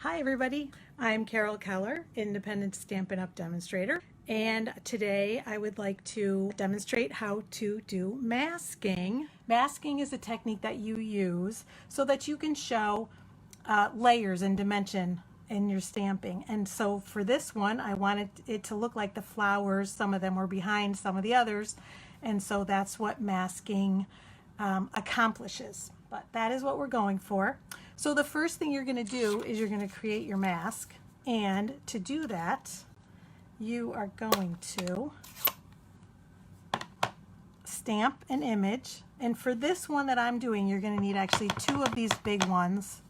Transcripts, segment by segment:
Hi everybody, I'm Carol Keller, Independent Stampin' Up! Demonstrator, and today I would like to demonstrate how to do masking. Masking is a technique that you use so that you can show layers and dimension in your stamping. And so for this one, I wanted it to look like the flowers. Some of them were behind some of the others, and so that's what masking accomplishes. But that is what we're going for. So the first thing you're going to do is you're going to create your mask, and to do that you are going to stamp an image. And for this one that I'm doing, you're going to need actually two of these big ones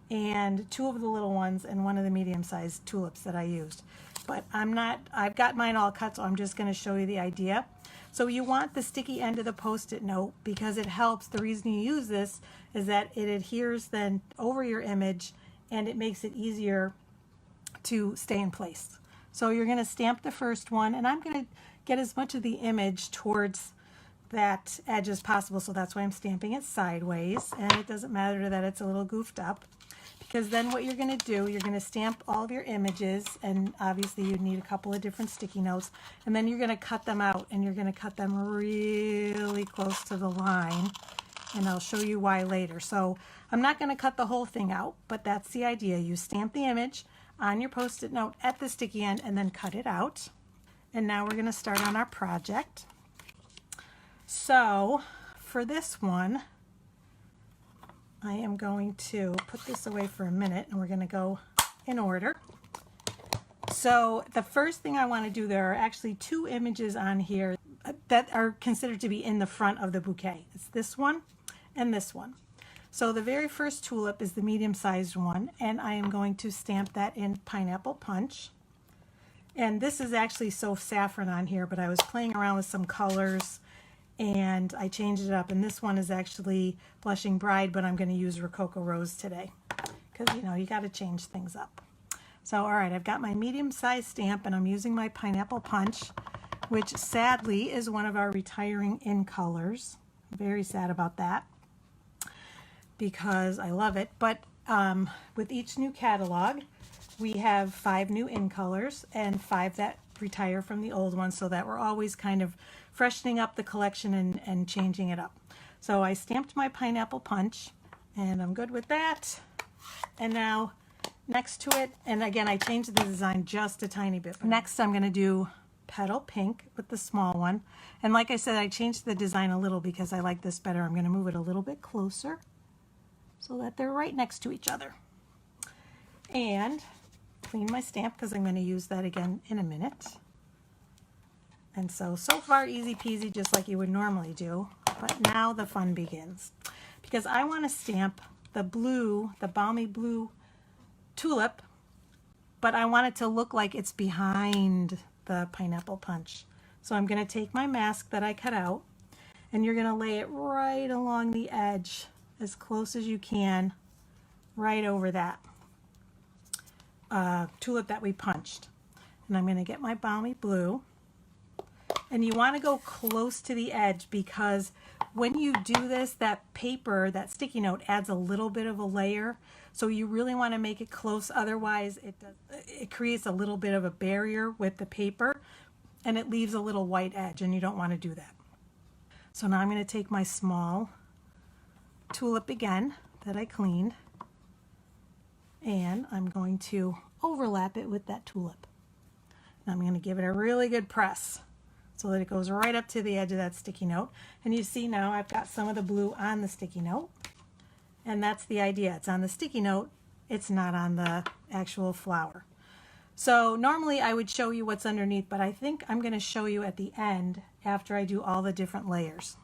and two of the little ones and one of the medium-sized tulips that I used. But I've got mine all cut, so I'm just going to show you the idea. So you want the sticky end of the Post-it note because it helps. The reason you use this is that it adheres then over your image and it makes it easier to stay in place. So you're going to stamp the first one, and I'm going to get as much of the image towards that edge as possible, so that's why I'm stamping it sideways, and it doesn't matter that it's a little goofed up, because then what you're going to do, you're going to stamp all of your images, and obviously you need a couple of different sticky notes, and then you're going to cut them out, and you're going to cut them really close to the line, and I'll show you why later. So I'm not going to cut the whole thing out, but that's the idea. You stamp the image on your Post-it note at the sticky end and then cut it out. And now we're going to start on our project. So for this one, I am going to put this away for a minute, and we're going to go in order. So the first thing I want to do, there are actually two images on here that are considered to be in the front of the bouquet. It's this one and this one. So the very first tulip is the medium-sized one, and I am going to stamp that in Pineapple Punch. And this is actually So Saffron on here, but I was playing around with some colors and I changed it up, and this one is actually Blushing Bride, but I'm going to use Rococo Rose today because, you know, you got to change things up. So all right, I've got my medium-sized stamp, and I'm using my Pineapple Punch, which sadly is one of our retiring in colors. I'm very sad about that because I love it. But with each new catalog, we have 5 new in colors and 5 that retire from the old ones, so that we're always kind of freshening up the collection and changing it up. So I stamped my Pineapple Punch, and I'm good with that. And now next to it, and again I changed the design just a tiny bit. Next I'm going to do Petal Pink with the small one, and like I said, I changed the design a little because I like this better. I'm going to move it a little bit closer so that they're right next to each other. And clean my stamp because I'm going to use that again in a minute. And so far easy peasy, just like you would normally do. But now the fun begins, because I want to stamp the blue, the balmy blue tulip, but I want it to look like it's behind the Pineapple Punch. So I'm going to take my mask that I cut out, and you're going to lay it right along the edge as close as you can, right over that tulip that we punched. And I'm going to get my balmy blue, and you want to go close to the edge because when you do this, that paper, that sticky note adds a little bit of a layer, so you really want to make it close, otherwise it creates a little bit of a barrier with the paper and it leaves a little white edge, and you don't want to do that. So now I'm going to take my small tulip again that I cleaned, and I'm going to overlap it with that tulip. And I'm going to give it a really good press so that it goes right up to the edge of that sticky note. And you see now I've got some of the blue on the sticky note, and that's the idea. It's on the sticky note, it's not on the actual flower. So normally I would show you what's underneath, but I think I'm going to show you at the end after I do all the different layers.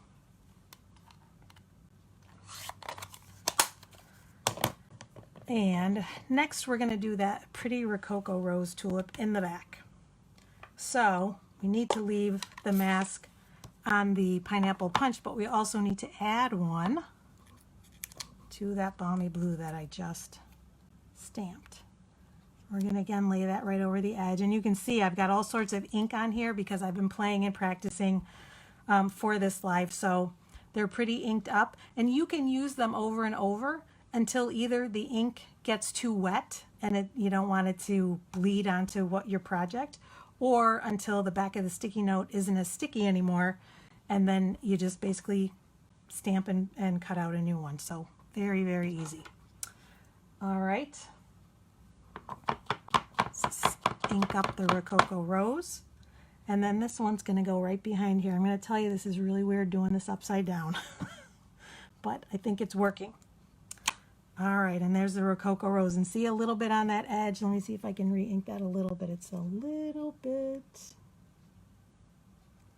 And next we're going to do that pretty Rococo Rose tulip in the back. So we need to leave the mask on the Pineapple Punch, but we also need to add one to that balmy blue that I just stamped. We're going to again lay that right over the edge, and you can see I've got all sorts of ink on here because I've been playing and practicing for this live, so they're pretty inked up, and you can use them over and over until either the ink gets too wet and you don't want it to bleed onto your project, or until the back of the sticky note isn't as sticky anymore, and then you just basically stamp and cut out a new one. So very, very easy. All right, let's ink up the Rococo Rose, and then this one's going to go right behind here. I'm going to tell you, this is really weird doing this upside down, but I think it's working. All right, and there's the Rococo Rose, and see a little bit on that edge. Let me see if I can re-ink that a little bit. It's a little bit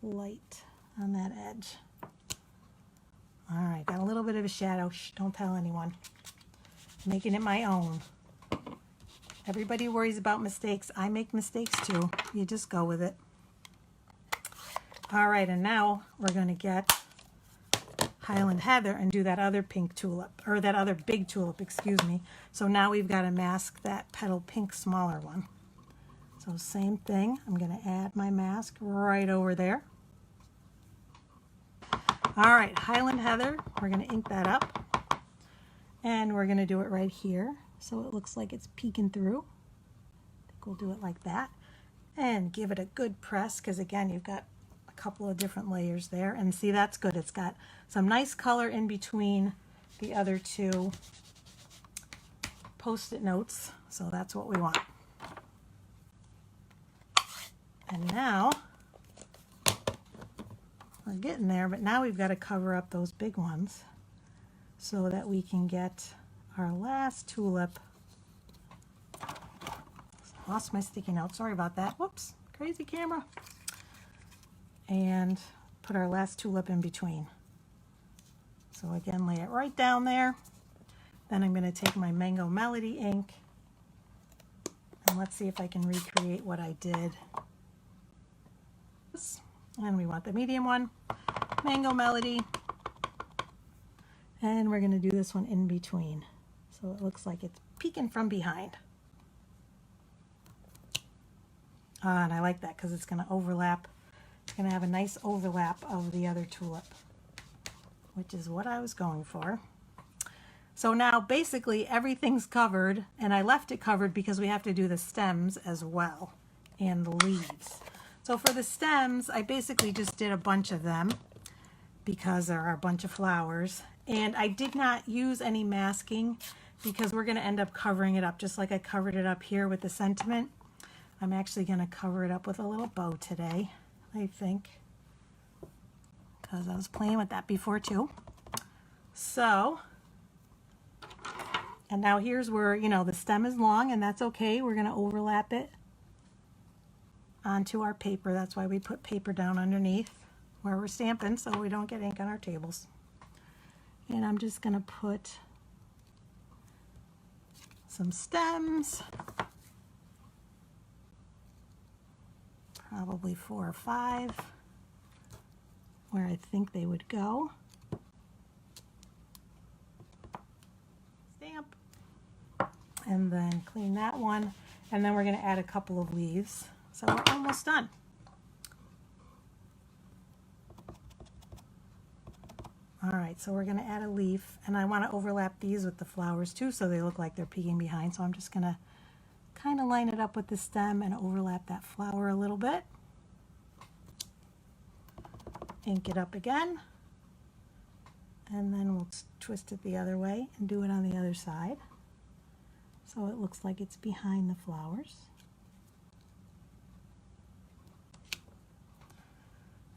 light on that edge. All right, got a little bit of a shadow. Shh, don't tell anyone. Making it my own. Everybody worries about mistakes. I make mistakes too. You just go with it. All right, and now we're going to get Highland Heather and do that other pink tulip, or that other big tulip, excuse me. So now we've got to mask that petal pink smaller one. So same thing, I'm going to add my mask right over there. All right, Highland Heather, we're going to ink that up, and we're going to do it right here so it looks like it's peeking through. I think we'll do it like that, and give it a good press, because again, you've got couple of different layers there, and see, that's good. It's got some nice color in between the other two Post-it notes, so that's what we want. And now we're getting there, but now we've got to cover up those big ones so that we can get our last tulip. Lost my sticky note, sorry about that. Whoops, crazy camera. And put our last tulip in between. So again, lay it right down there. Then I'm going to take my Mango Melody ink, and let's see if I can recreate what I did. And we want the medium one, Mango Melody, and we're going to do this one in between, so it looks like it's peeking from behind. And I like that because it's going to overlap. It's going to have a nice overlap of the other tulip, which is what I was going for. So now basically everything's covered, and I left it covered because we have to do the stems as well and the leaves. So for the stems, I basically just did a bunch of them because there are a bunch of flowers, and I did not use any masking because we're going to end up covering it up just like I covered it up here with the sentiment. I'm actually going to cover it up with a little bow today, I think, because I was playing with that before too. So, and now here's where, you know, the stem is long, and that's okay. We're going to overlap it onto our paper. That's why we put paper down underneath where we're stamping so we don't get ink on our tables. And I'm just going to put some stems, probably 4 or 5, where I think they would go. Stamp, and then clean that one, and then we're going to add a couple of leaves. So we're almost done. All right, so we're going to add a leaf, and I want to overlap these with the flowers too so they look like they're peeking behind. So I'm just going to kind of line it up with the stem and overlap that flower a little bit. Ink it up again, and then we'll twist it the other way and do it on the other side so it looks like it's behind the flowers.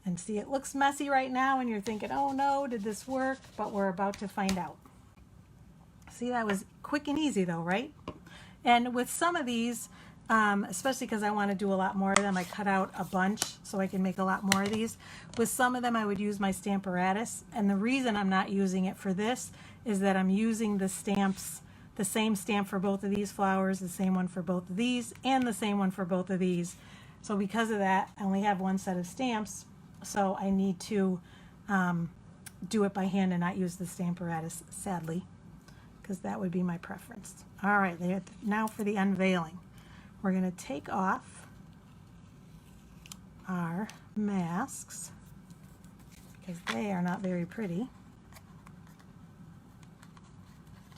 And see, it looks messy right now and you're thinking, oh no, did this work? But we're about to find out. See, that was quick and easy though, right? And with some of these, especially because I want to do a lot more of them, I cut out a bunch so I can make a lot more of these. With some of them, I would use my Stamparatus, and the reason I'm not using it for this is that I'm using the stamps, the same stamp for both of these flowers, the same one for both of these, and the same one for both of these. So because of that, I only have one set of stamps, so I need to do it by hand and not use the Stamparatus, sadly, because that would be my preference. All right, now for the unveiling. We're going to take off our masks because they are not very pretty.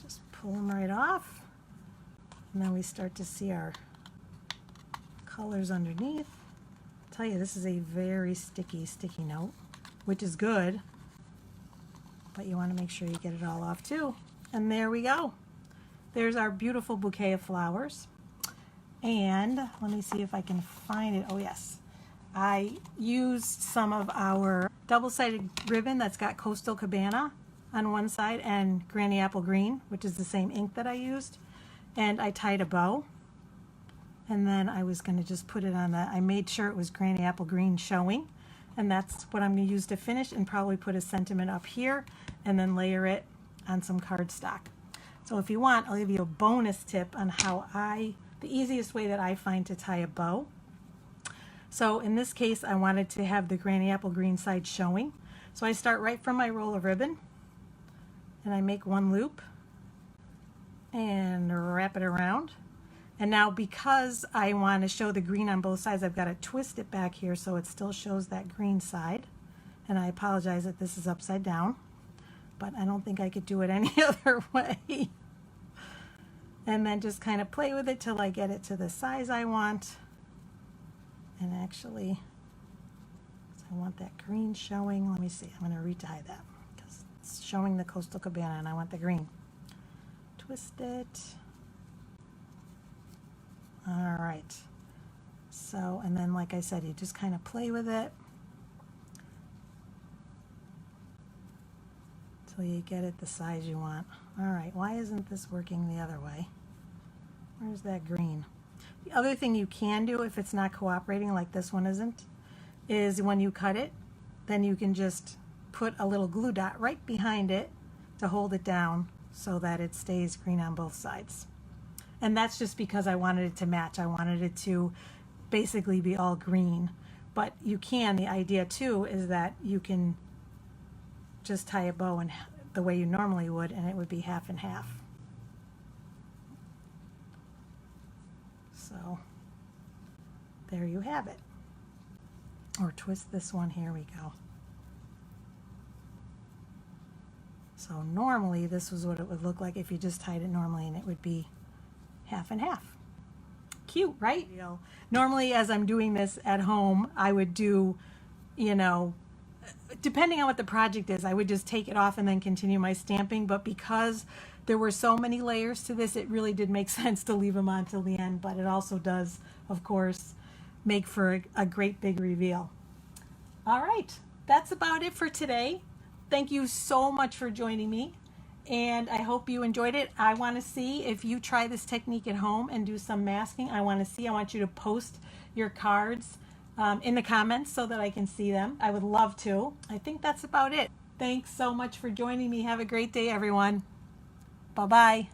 Just pull them right off. And then we start to see our colors underneath. I'll tell you, this is a very sticky note, which is good, but you want to make sure you get it all off too. And there we go. There's our beautiful bouquet of flowers. And let me see if I can find it. Oh yes, I used some of our double-sided ribbon that's got Coastal Cabana on one side and Granny Apple Green, which is the same ink that I used, and I tied a bow. And then I was going to just put it on that. I made sure it was Granny Apple Green showing, and that's what I'm going to use to finish, and probably put a sentiment up here and then layer it on some cardstock. So if you want, I'll give you a bonus tip on how the easiest way that I find to tie a bow. So in this case, I wanted to have the Granny Apple Green side showing. So I start right from my roll of ribbon, and I make one loop and wrap it around. And now because I want to show the green on both sides, I've got to twist it back here so it still shows that green side. And I apologize that this is upside down, but I don't think I could do it any other way. And then just kind of play with it till I get it to the size I want. And actually, I want that green showing. Let me see, I'm going to retie that because it's showing the Coastal Cabana and I want the green. Twist it. All right. So, and then like I said, you just kind of play with it till you get it the size you want. All right, why isn't this working the other way? Where's that green? The other thing you can do if it's not cooperating, like this one isn't, is when you cut it, then you can just put a little glue dot right behind it to hold it down so that it stays green on both sides. And that's just because I wanted it to match. I wanted it to basically be all green. But you can, the idea too is that you can just tie a bow in the way you normally would, and it would be half and half. So there you have it. Or twist this one, here we go. So normally this was what it would look like if you just tied it normally, and it would be half and half. Cute, right? You know, normally as I'm doing this at home, I would do, you know, depending on what the project is, I would just take it off and then continue my stamping. But because there were so many layers to this, it really did make sense to leave them on till the end. But it also does, of course, make for a great big reveal. All right, that's about it for today. Thank you so much for joining me, and I hope you enjoyed it. I want to see if you try this technique at home and do some masking. I want you to post your cards in the comments so that I can see them. I would love to. I think that's about it. Thanks so much for joining me. Have a great day, everyone. Bye-bye.